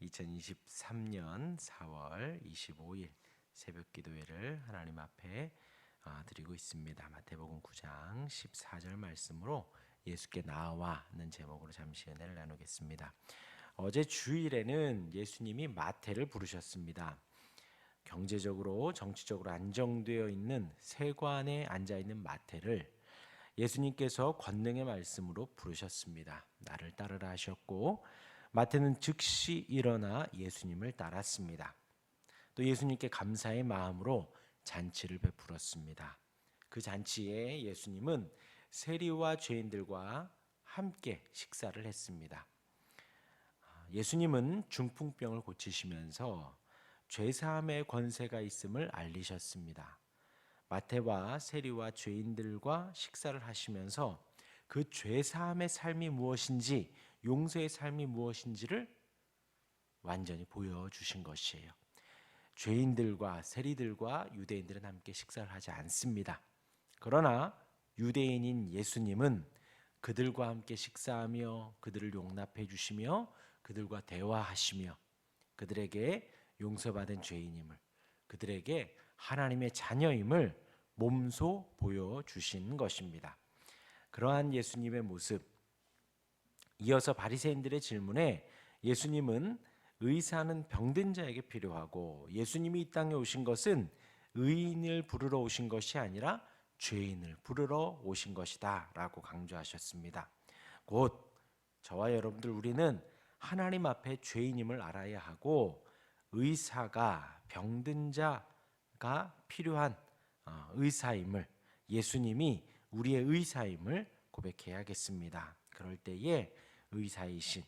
2023년 4월 25일 새벽 기도회를 하나님 앞에 드리고 있습니다. 마태복음 9장 14절 말씀으로 예수께 나와는 제목으로 잠시 은혜를 나누겠습니다. 어제 주일에는 예수님이 마태를 부르셨습니다. 경제적으로 정치적으로 안정되어 있는 세관에 앉아 있는 마태를 예수님께서 권능의 말씀으로 부르셨습니다. 나를 따르라 하셨고 마태는 즉시 일어나 예수님을 따랐습니다. 또 예수님께 감사의 마음으로 잔치를 베풀었습니다. 그 잔치에 예수님은 세리와 죄인들과 함께 식사를 했습니다. 예수님은 중풍병을 고치시면서 죄사함의 권세가 있음을 알리셨습니다. 마태와 세리와 죄인들과 식사를 하시면서 그 죄사함의 삶이 무엇인지, 용서의 삶이 무엇인지를 완전히 보여주신 것이에요. 죄인들과 세리들과 유대인들은 함께 식사를 하지 않습니다. 그러나 유대인인 예수님은 그들과 함께 식사하며 그들을 용납해 주시며 그들과 대화하시며 그들에게 용서받은 죄인임을, 그들에게 하나님의 자녀임을 몸소 보여주신 것입니다. 그러한 예수님의 모습, 이어서 바리새인들의 질문에 예수님은 의사는 병든 자에게 필요하고 예수님이 이 땅에 오신 것은 의인을 부르러 오신 것이 아니라 죄인을 부르러 오신 것이다 라고 강조하셨습니다. 곧 저와 여러분들 우리는 하나님 앞에 죄인임을 알아야 하고 의사가 병든 자가 필요한 의사임을, 예수님이 우리의 의사임을 고백해야겠습니다. 그럴 때에 의사이신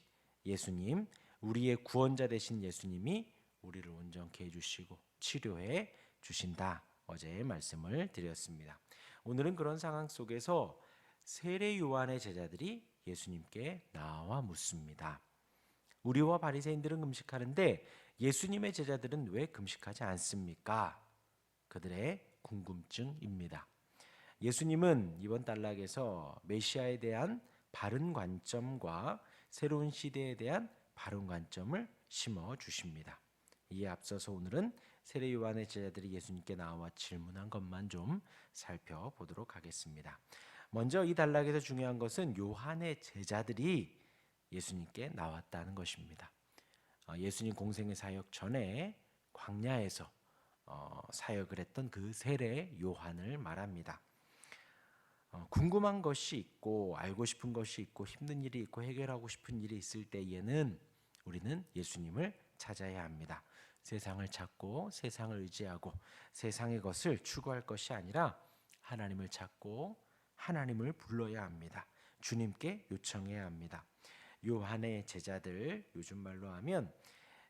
예수님, 우리의 구원자 되신 예수님이 우리를 온전케 해주시고 치료해 주신다. 어제 말씀을 드렸습니다. 오늘은 그런 상황 속에서 세례 요한의 제자들이 예수님께 나와 묻습니다. 우리와 바리새인들은 금식하는데 예수님의 제자들은 왜 금식하지 않습니까? 그들의 궁금증입니다. 예수님은 이번 단락에서 메시아에 대한 바른 관점과 새로운 시대에 대한 바른 관점을 심어 주십니다. 이에 앞서서 오늘은 세례 요한의 제자들이 예수님께 나와 질문한 것만 좀 살펴보도록 하겠습니다. 먼저 이 단락에서 중요한 것은 요한의 제자들이 예수님께 나왔다는 것입니다. 예수님 공생의 사역 전에 광야에서 사역을 했던 그 세례 요한을 말합니다. 궁금한 것이 있고 알고 싶은 것이 있고 힘든 일이 있고 해결하고 싶은 일이 있을 때에는 우리는 예수님을 찾아야 합니다. 세상을 찾고 세상을 의지하고 세상의 것을 추구할 것이 아니라 하나님을 찾고 하나님을 불러야 합니다. 주님께 요청해야 합니다. 요한의 제자들, 요즘 말로 하면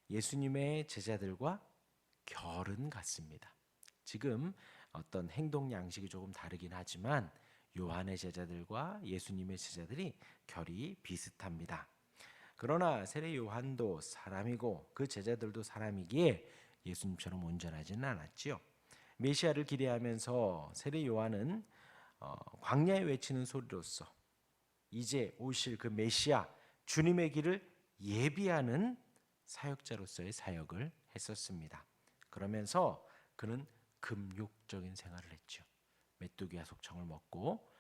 예수님의 제자들과 결은 같습니다. 지금 어떤 행동 양식이 조금 다르긴 하지만 요한의 제자들과 예수님의 제자들이 결이 비슷합니다. 그러나 세례 요한도 사람이고 그 제자들도 사람이기에 예수님처럼 온전하지는 않았지요. 메시아를 기대하면서 세례 요한은 광야에 외치는 소리로서 이제 오실 그 메시아 주님의 길을 예비하는 사역자로서의 사역을 했었습니다. 그러면서 그는 금욕적인 생활을 했죠. 메뚜기와 속청을 먹고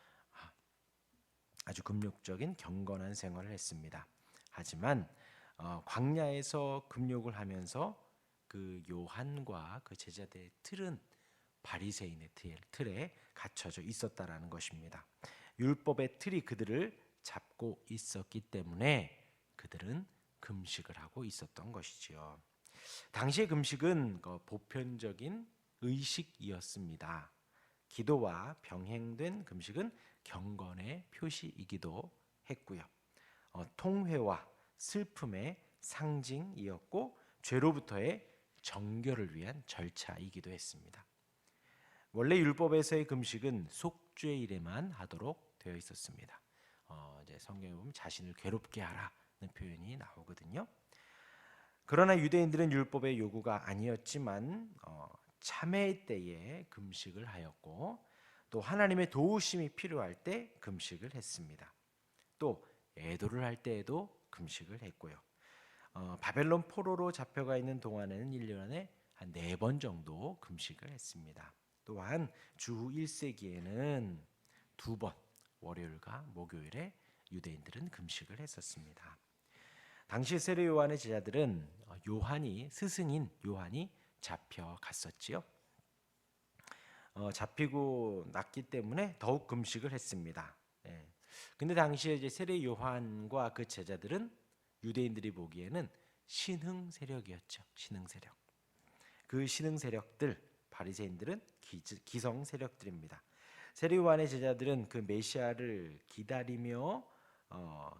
아주 금욕적인 경건한 생활을 했습니다. 하지만 광야에서 금욕을 하면서 그 요한과 그 제자들의 틀은 바리새인의 틀에 갇혀져 있었다라는 것입니다. 율법의 틀이 그들을 잡고 있었기 때문에 그들은 금식을 하고 있었던 것이지요. 당시의 금식은 보편적인 의식이었습니다. 기도와 병행된 금식은 경건의 표시이기도 했고요. 통회와 슬픔의 상징이었고 죄로부터의 정결을 위한 절차이기도 했습니다. 원래 율법에서의 금식은 속죄일에만 하도록 되어 있었습니다. 이제 성경에 보면 자신을 괴롭게 하라는 표현이 나오거든요. 그러나 유대인들은 율법의 요구가 아니었지만 참회 때에 금식을 하였고 또 하나님의 도우심이 필요할 때 금식을 했습니다. 또 애도를 할 때에도 금식을 했고요. 바벨론 포로로 잡혀가 있는 동안에는 1년에 한 4번 정도 금식을 했습니다. 또한 주 1세기에는 2번 월요일과 목요일에 유대인들은 금식을 했었습니다. 당시 세례 요한의 제자들은 스승인 요한이 잡혀갔었지요. 잡히고 났기 때문에 더욱 금식을 했습니다. 예. 근데 당시에 이제 세례 요한과 그 제자들은 유대인들이 보기에는 신흥 세력이었죠. 신흥 세력. 그 신흥 세력들 바리새인들은 기성 세력들입니다. 세례 요한의 제자들은 그 메시아를 기다리며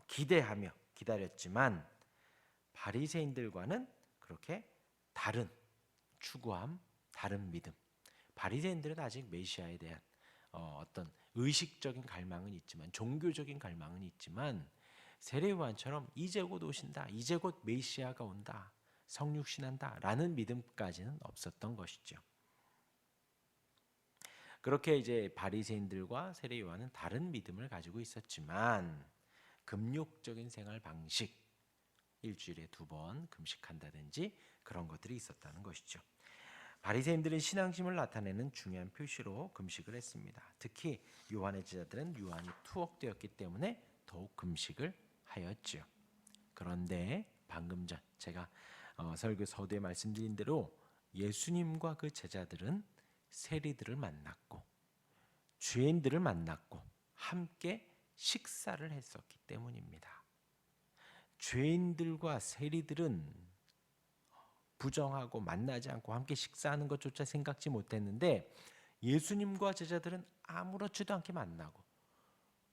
기대하며 기다렸지만 바리새인들과는 그렇게 다른 추구함, 다른 믿음. 바리새인들은 아직 메시아에 대한 어떤 의식적인 갈망은 있지만 종교적인 갈망은 있지만 세례 요한처럼 이제 곧 오신다, 이제 곧 메시아가 온다, 성육신한다라는 믿음까지는 없었던 것이죠. 그렇게 이제 바리새인들과 세례 요한은 다른 믿음을 가지고 있었지만 금욕적인 생활 방식, 일주일에 2번 금식한다든지 그런 것들이 있었다는 것이죠. 바리새인들은 신앙심을 나타내는 중요한 표시로 금식을 했습니다. 특히 요한의 제자들은 요한이 투옥되었기 때문에 더욱 금식을 하였죠. 그런데 방금 전 제가 설교 서두에 말씀드린 대로 예수님과 그 제자들은 세리들을 만났고 죄인들을 만났고 함께 식사를 했었기 때문입니다. 죄인들과 세리들은 부정하고 만나지 않고 함께 식사하는 것조차 생각지 못했는데 예수님과 제자들은 아무렇지도 않게 만나고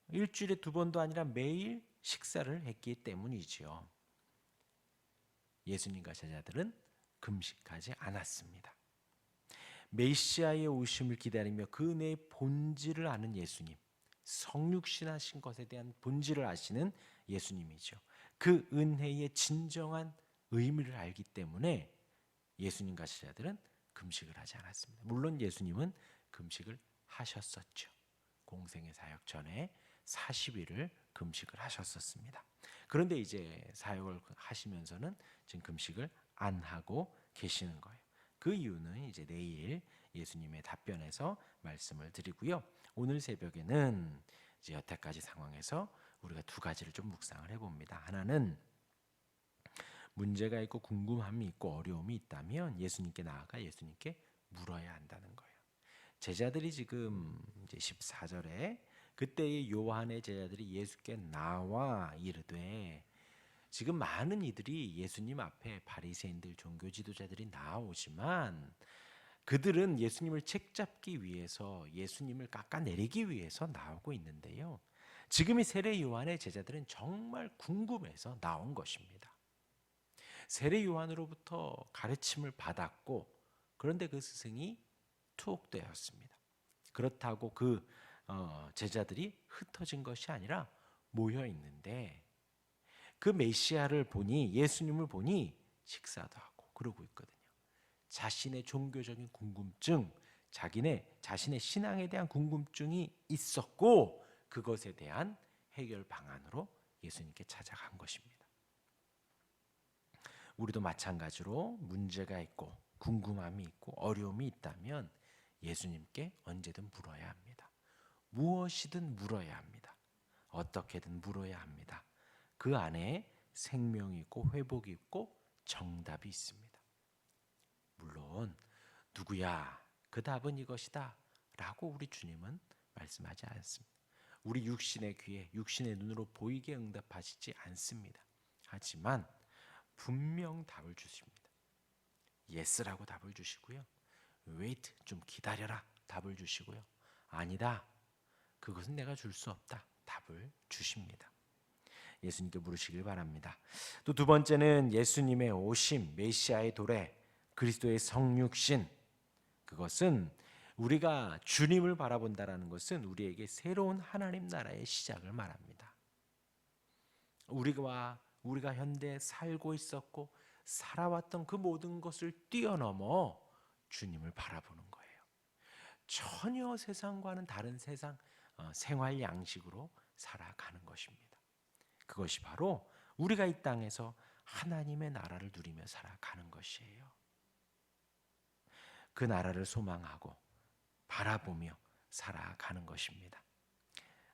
일주일에 2번도 아니라 매일 식사를 했기 때문이지요. 예수님과 제자들은 금식하지 않았습니다. 메시아의 오심을 기다리며 그 은혜의 본질을 아는 예수님, 성육신하신 것에 대한 본질을 아시는 예수님이죠. 그 은혜의 진정한 의미를 알기 때문에 예수님과 제자들은 금식을 하지 않았습니다. 물론 예수님은 금식을 하셨었죠. 공생의 사역 전에 40일을 금식을 하셨었습니다. 그런데 이제 사역을 하시면서는 지금 금식을 안 하고 계시는 거예요. 그 이유는 이제 내일 예수님의 답변에서 말씀을 드리고요. 오늘 새벽에는 이제 여태까지 상황에서 우리가 2가지를 좀 묵상을 해봅니다. 하나는 문제가 있고 궁금함이 있고 어려움이 있다면 예수님께 나아가 예수님께 물어야 한다는 거예요. 제자들이 지금 이제 14절에 그때의 요한의 제자들이 예수께 나와 이르되, 지금 많은 이들이 예수님 앞에 바리새인들 종교 지도자들이 나오지만 그들은 예수님을 책잡기 위해서 예수님을 깎아내리기 위해서 나오고 있는데요. 지금 이 세례 요한의 제자들은 정말 궁금해서 나온 것입니다. 세례 요한으로부터 가르침을 받았고 그런데 그 스승이 투옥되었습니다. 그렇다고 그 제자들이 흩어진 것이 아니라 모여 있는데 그 메시아를 보니 예수님을 보니 식사도 하고 그러고 있거든요. 자신의 종교적인 궁금증, 자신의 신앙에 대한 궁금증이 있었고 그것에 대한 해결 방안으로 예수님께 찾아간 것입니다. 우리도 마찬가지로 문제가 있고 궁금함이 있고 어려움이 있다면 예수님께 언제든 물어야 합니다. 무엇이든 물어야 합니다. 어떻게든 물어야 합니다. 그 안에 생명이 있고 회복이 있고 정답이 있습니다. 물론 누구야? 그 답은 이것이다 라고 우리 주님은 말씀하지 않습니다. 우리 육신의 귀에 육신의 눈으로 보이게 응답하시지 않습니다. 하지만 분명 답을 주십니다. yes라고 답을 주시고요. wait, 좀 기다려라 답을 주시고요. 아니다, 그것은 내가 줄 수 없다 답을 주십니다. 예수님께 물으시길 바랍니다. 또 2번째는 예수님의 오심, 메시아의 도래, 그리스도의 성육신, 그것은 우리가 주님을 바라본다라는 것은 우리에게 새로운 하나님 나라의 시작을 말합니다. 우리가 현대에 살고 있었고 살아왔던 그 모든 것을 뛰어넘어 주님을 바라보는 거예요. 전혀 세상과는 다른 생활 양식으로 살아가는 것입니다. 그것이 바로 우리가 이 땅에서 하나님의 나라를 누리며 살아가는 것이에요. 그 나라를 소망하고 바라보며 살아가는 것입니다.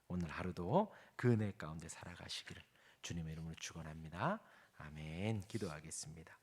오늘 하루도 그 은혜 가운데 살아가시기를 주님의 이름으로 축원합니다. 아멘. 기도하겠습니다.